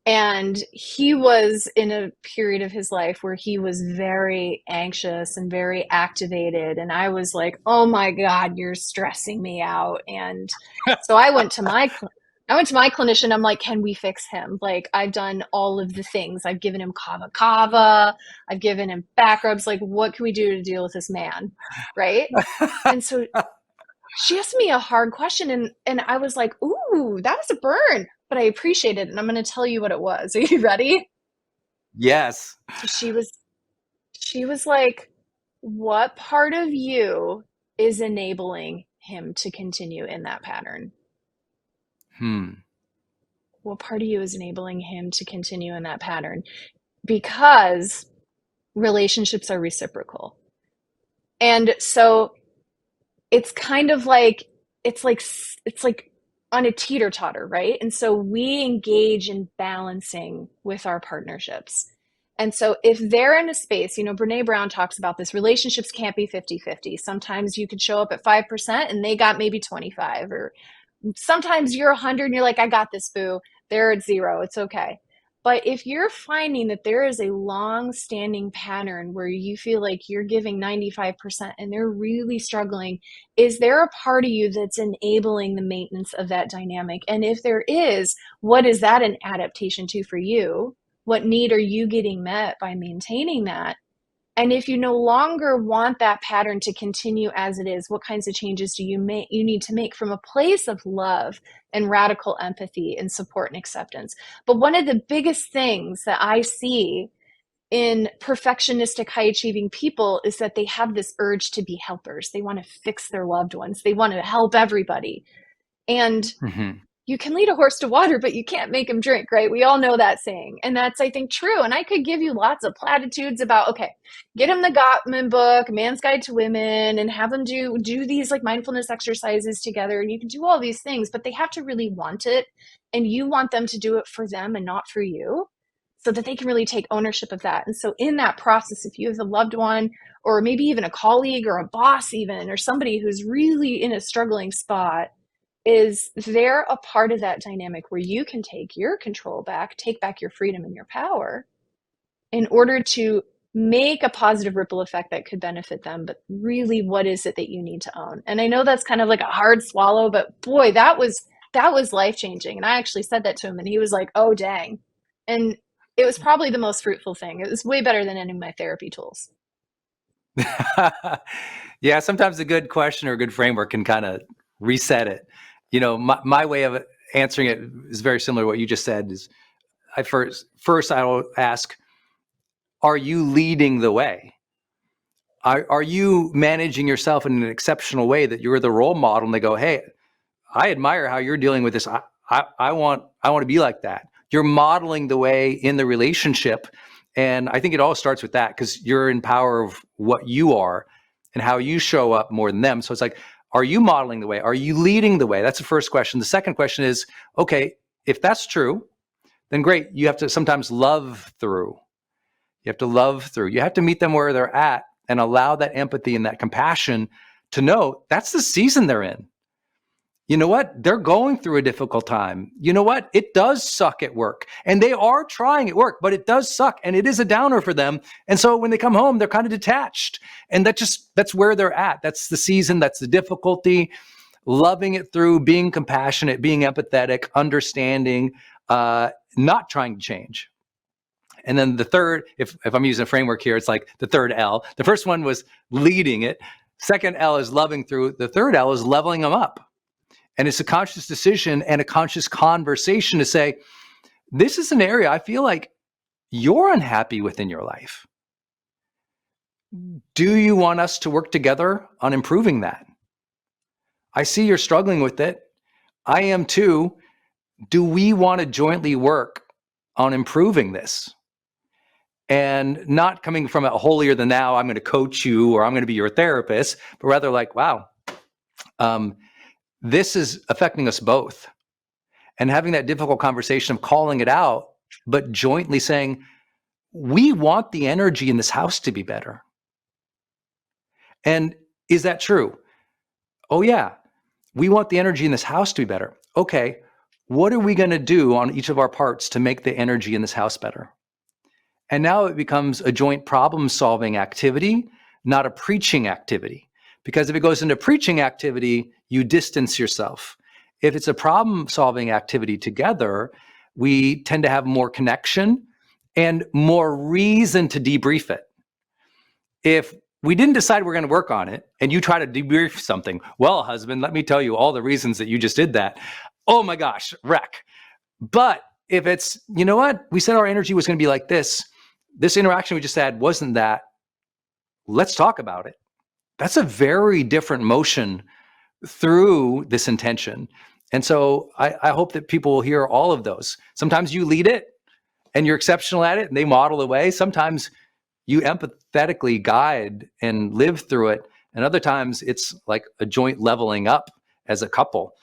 And he was in a period of his life where he was very anxious and very activated. And I was like, oh my God, you're stressing me out. And so I went to my clinician. I'm like, can we fix him? Like, I've done all of the things. I've given him kava kava. I've given him back rubs. Like, what can we do to deal with this man? Right. And so she asked me a hard question, and I was like, ooh, that was a burn, but I appreciate it. And I'm going to tell you what it was. Are you ready? Yes. So she was like, what part of you is enabling him to continue in that pattern? What part of you is enabling him to continue in that pattern? Because relationships are reciprocal. And so it's kind of like it's like on a teeter totter, right? And so we engage in balancing with our partnerships. And so if they're in a space, Brene Brown talks about this, relationships can't be 50-50. Sometimes you could show up at 5% and they got maybe 25, or sometimes you're 100 and you're like, I got this, boo. They're at 0. It's okay. But if you're finding that there is a long-standing pattern where you feel like you're giving 95% and they're really struggling, is there a part of you that's enabling the maintenance of that dynamic? And if there is, what is that an adaptation to for you? What need are you getting met by maintaining that? And if you no longer want that pattern to continue as it is, what kinds of changes do you need to make from a place of love and radical empathy and support and acceptance? But one of the biggest things that I see in perfectionistic, high achieving people is that they have this urge to be helpers. They want to fix their loved ones. They want to help everybody. And Mm-hmm. you can lead a horse to water, but you can't make him drink, right? We all know that saying. And that's, I think, true. And I could give you lots of platitudes about, okay, get him the Gottman book, Man's Guide to Women, and have them do these like mindfulness exercises together. And you can do all these things, but they have to really want it. And you want them to do it for them and not for you, so that they can really take ownership of that. And so in that process, if you have a loved one, or maybe even a colleague or a boss even, or somebody who's really in a struggling spot, is they're a part of that dynamic where you can take your control back, take back your freedom and your power in order to make a positive ripple effect that could benefit them. But really, what is it that you need to own? And I know that's kind of like a hard swallow, but boy, that was life changing. And I actually said that to him, and he was like, "Oh, dang." And it was probably the most fruitful thing. It was way better than any of my therapy tools. Yeah, sometimes a good question or a good framework can kind of reset it. You know, my way of answering it is very similar to what you just said. Is I first I will ask, are you leading the way? Are you managing yourself in an exceptional way that you're the role model? And they go, hey, I admire how you're dealing with this. I want to be like that. You're modeling the way in the relationship. And I think it all starts with that, because you're in power of what you are and how you show up more than them. So it's like, are you modeling the way? Are you leading the way? That's the first question. The second question is, okay, if that's true, then great. You have to sometimes love through. You have to love through. You have to meet them where they're at and allow that empathy and that compassion to know that's the season they're in. You know what? They're going through a difficult time. You know what? It does suck at work, and they are trying at work, but it does suck, and it is a downer for them. And so when they come home, they're kind of detached, and that's where they're at. That's the season. That's the difficulty. Loving it through, being compassionate, being empathetic, understanding, not trying to change. And then the third, if I'm using a framework here, it's like the third L. The first one was leading it. Second L is loving through. The third L is leveling them up. And it's a conscious decision and a conscious conversation to say, this is an area I feel like you're unhappy with in your life. Do you want us to work together on improving that? I see you're struggling with it. I am too. Do we want to jointly work on improving this? And not coming from a holier than thou, I'm going to coach you or I'm going to be your therapist, but rather like, wow, this is affecting us both. And having that difficult conversation of calling it out, but jointly saying, we want the energy in this house to be better. And is that true? Oh, yeah. We want the energy in this house to be better. Okay. What are we going to do on each of our parts to make the energy in this house better? And now it becomes a joint problem-solving activity, not a preaching activity. Because if it goes into preaching activity, you distance yourself. If it's a problem-solving activity together, we tend to have more connection and more reason to debrief it. If we didn't decide we're going to work on it and you try to debrief something, well, husband, let me tell you all the reasons that you just did that. Oh my gosh, wreck. But if it's, you know what, we said our energy was going to be like this interaction we just had wasn't that, let's talk about it. That's a very different motion through this intention. And so I hope that people will hear all of those. Sometimes you lead it and you're exceptional at it and they model the way. Sometimes you empathetically guide and live through it. And other times it's like a joint leveling up as a couple,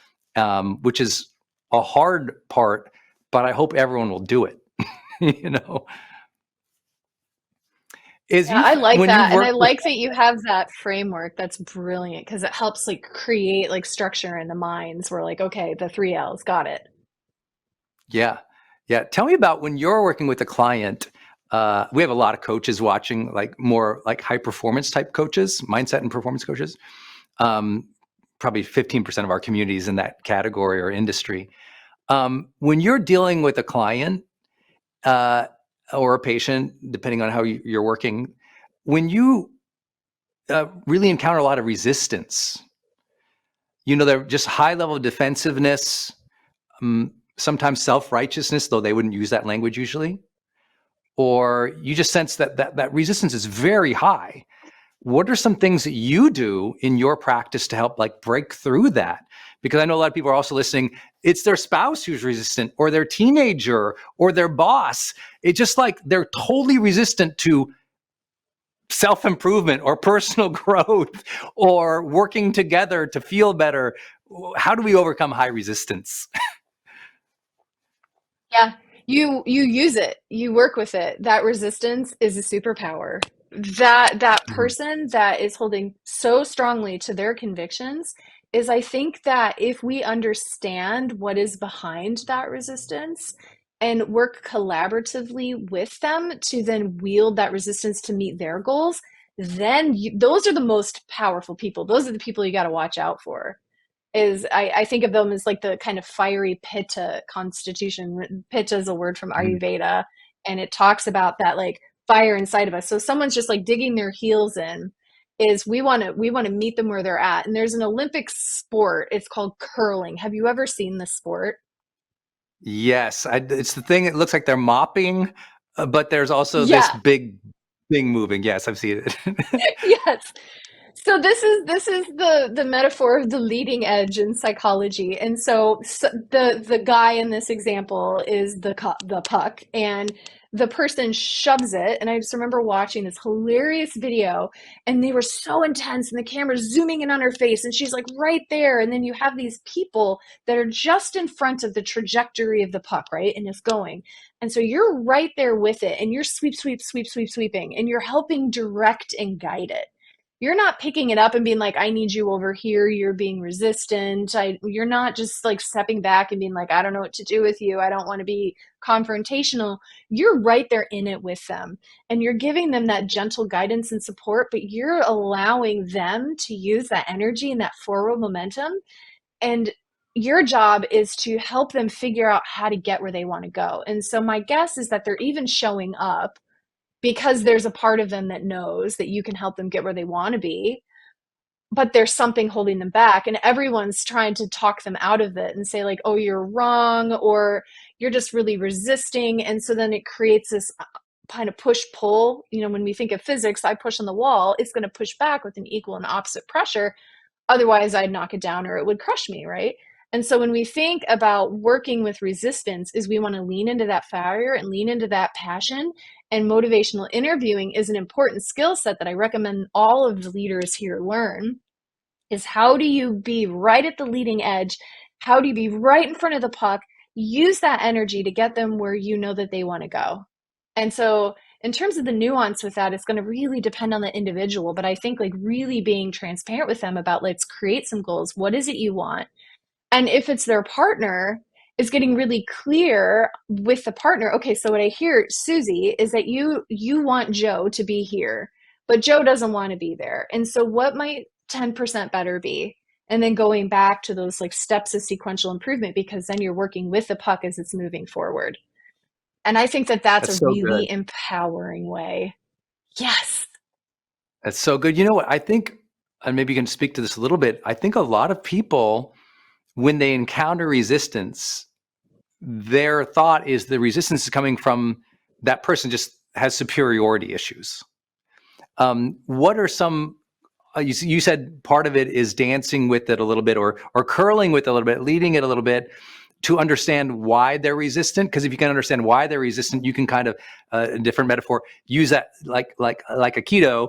which is a hard part, but I hope everyone will do it. You know? Yeah, I like that. And I like that you have that framework. That's brilliant because it helps like create like structure in the minds. We're like, okay, the three L's, got it. Yeah. Yeah. Tell me about when you're working with a client. We have a lot of coaches watching, like more like high performance type coaches, mindset and performance coaches. Probably 15% of our community is in that category or industry. When you're dealing with a client, or a patient, depending on how you're working, when you really encounter a lot of resistance, you know, they're just high level of defensiveness, sometimes self-righteousness, though they wouldn't use that language usually, or you just sense that resistance is very high. What are some things that you do in your practice to help like break through that? because I know a lot of people are also listening. It's their spouse who's resistant, or their teenager, or their boss. It's just like they're totally resistant to self-improvement or personal growth or working together to feel better. How do we overcome high resistance? Yeah, you use it. You work with it. That resistance is a superpower. That person that is holding so strongly to their convictions is, I think that if we understand what is behind that resistance and work collaboratively with them to then wield that resistance to meet their goals, then those are the most powerful people. Those are the people you got to watch out for. I think of them as like the kind of fiery pitta constitution. Pitta is a word from Mm. Ayurveda, and it talks about that like fire inside of us. So someone's just like digging their heels in. Is we want to meet them where they're at. And there's an Olympic sport. It's called curling. Have you ever seen this sport? Yes, it's the thing. It looks like they're mopping, but there's also this Yeah. big thing moving. Yes, I've seen it. Yes. So this is the metaphor of the leading edge in psychology. And so the guy in this example is the puck, and the person shoves it. And I just remember watching this hilarious video, and they were so intense, and the camera's zooming in on her face, and she's like right there. And then you have these people that are just in front of the trajectory of the puck, right? And it's going. And so you're right there with it, and you're sweeping, and you're helping direct and guide it. You're not picking it up and being like, I need you over here. You're being resistant. You're not just like stepping back and being like, I don't know what to do with you. I don't want to be confrontational. You're right there in it with them. And you're giving them that gentle guidance and support, but you're allowing them to use that energy and that forward momentum. And your job is to help them figure out how to get where they want to go. And so my guess is that they're even showing up because there's a part of them that knows that you can help them get where they want to be, but there's something holding them back, and everyone's trying to talk them out of it and say like, oh, you're wrong, or you're just really resisting. And so then it creates this kind of push pull. When we think of physics, I push on the wall, it's going to push back with an equal and opposite pressure. Otherwise, I'd knock it down or it would crush me, right? And so when we think about working with resistance, is we want to lean into that fire and lean into that passion. And motivational interviewing is an important skill set that I recommend all of the leaders here learn. Is how do you be right at the leading edge? How do you be right in front of the puck? Use that energy to get them where you know that they want to go. And so in terms of the nuance with that, it's going to really depend on the individual. But I think like really being transparent with them about, let's create some goals. What is it you want? And if it's their partner, is getting really clear with the partner. Okay, so what I hear, Susie, is that you want Joe to be here, but Joe doesn't want to be there. And so what might 10% better be? And then going back to those like steps of sequential improvement, because then you're working with the puck as it's moving forward. And I think that that's a That's so good. really empowering way. Yes. That's so good. You know what? I think, and maybe you can speak to this a little bit. I think a lot of people, when they encounter resistance, their thought is the resistance is coming from that person just has superiority issues. What are some, you said part of it is dancing with it a little bit, or curling with it a little bit, leading it a little bit to understand why they're resistant. Because if you can understand why they're resistant, you can kind of, a different metaphor, use that like Aikido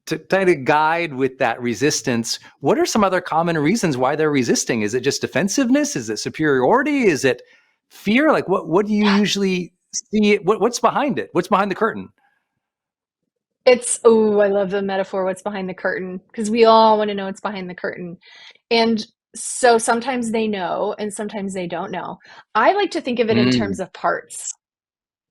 to kind of guide with that resistance. What are some other common reasons why they're resisting? Is it just defensiveness? Is it superiority? Is it fear? Like what do you Yeah. usually see? What's behind it? What's behind the curtain? I love the metaphor, what's behind the curtain, because we all want to know what's behind the curtain. And so sometimes they know, and sometimes they don't know. I like to think of it in Mm. terms of parts.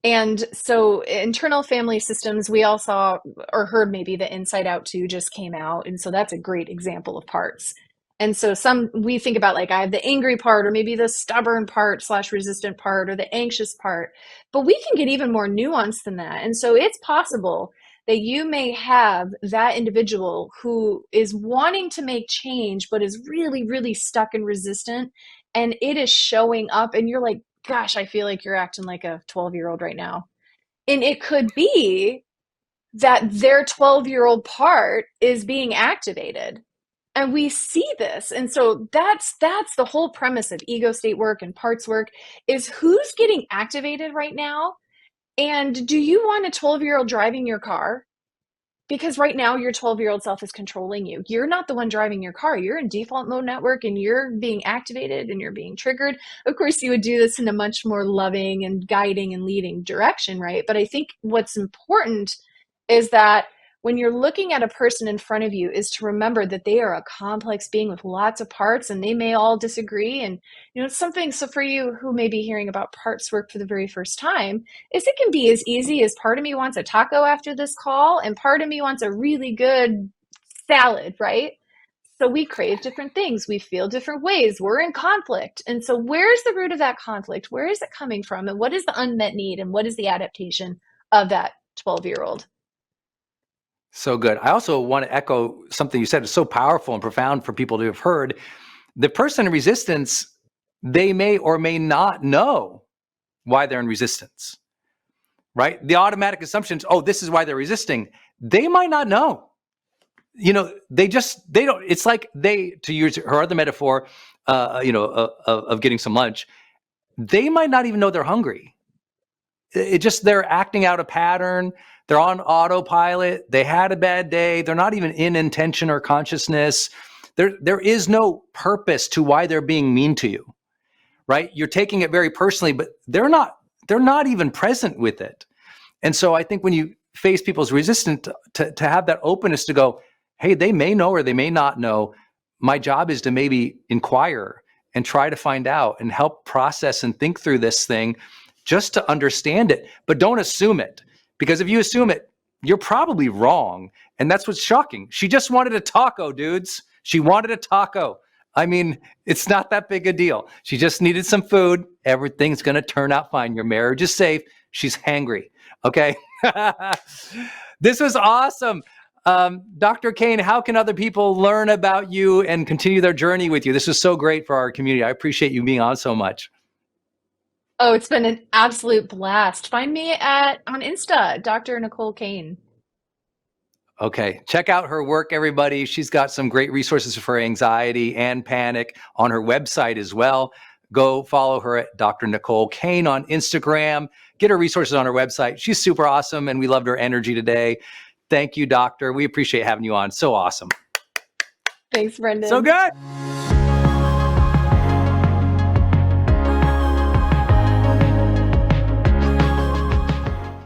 And so internal family systems, we all saw or heard maybe the Inside Out 2 just came out. And so that's a great example of parts. And so some we think about like I have the angry part or maybe the stubborn part slash resistant part or the anxious part. But we can get even more nuanced than that. And so it's possible that you may have that individual who is wanting to make change, but is really, really stuck and resistant. And it is showing up, and you're like, gosh, I feel like you're acting like a 12-year-old right now. And it could be that their 12-year-old part is being activated. And we see this. And so that's the whole premise of ego state work and parts work is who's getting activated right now? And do you want a 12-year-old driving your car? Because right now your 12-year-old self is controlling you. You're not the one driving your car. You're in default mode network and you're being activated and you're being triggered. Of course, you would do this in a much more loving and guiding and leading direction, right? But I think what's important is that when you're looking at a person in front of you is to remember that they are a complex being with lots of parts and they may all disagree. And, it's something, so for you who may be hearing about parts work for the very first time, is it can be as easy as part of me wants a taco after this call and part of me wants a really good salad, right? So we crave different things. We feel different ways. We're in conflict. And so where's the root of that conflict? Where is it coming from? And what is the unmet need? And what is the adaptation of that 12-year-old? So good. I also want to echo something you said is so powerful and profound for people to have heard. The person in resistance, they may or may not know why they're in resistance, right? The automatic assumptions, oh, this is why they're resisting. They might not know. They don't, it's like to use her other metaphor, of getting some lunch, they might not even know they're hungry. They're acting out a pattern. They're on autopilot. They had a bad day. They're not even in intention or consciousness. There is no purpose to why they're being mean to you, right? You're taking it very personally, but they're not even present with it. And so I think when you face people's resistance, to have that openness to go, hey, they may know or they may not know. My job is to maybe inquire and try to find out and help process and think through this thing just to understand it. But don't assume it, because if you assume it, you're probably wrong. And that's what's shocking. She just wanted a taco, dudes. She wanted a taco. I mean, it's not that big a deal. She just needed some food. Everything's going to turn out fine. Your marriage is safe. She's hangry. Okay. This was awesome. Dr. Cain, how can other people learn about you and continue their journey with you? This is so great for our community. I appreciate you being on so much. Oh, it's been an absolute blast. Find me on Insta, Dr. Nicole Cain. Okay, check out her work, everybody. She's got some great resources for anxiety and panic on her website as well. Go follow her at Dr. Nicole Cain on Instagram. Get her resources on her website. She's super awesome, and we loved her energy today. Thank you, doctor. We appreciate having you on. So awesome. Thanks, Brendon. So good.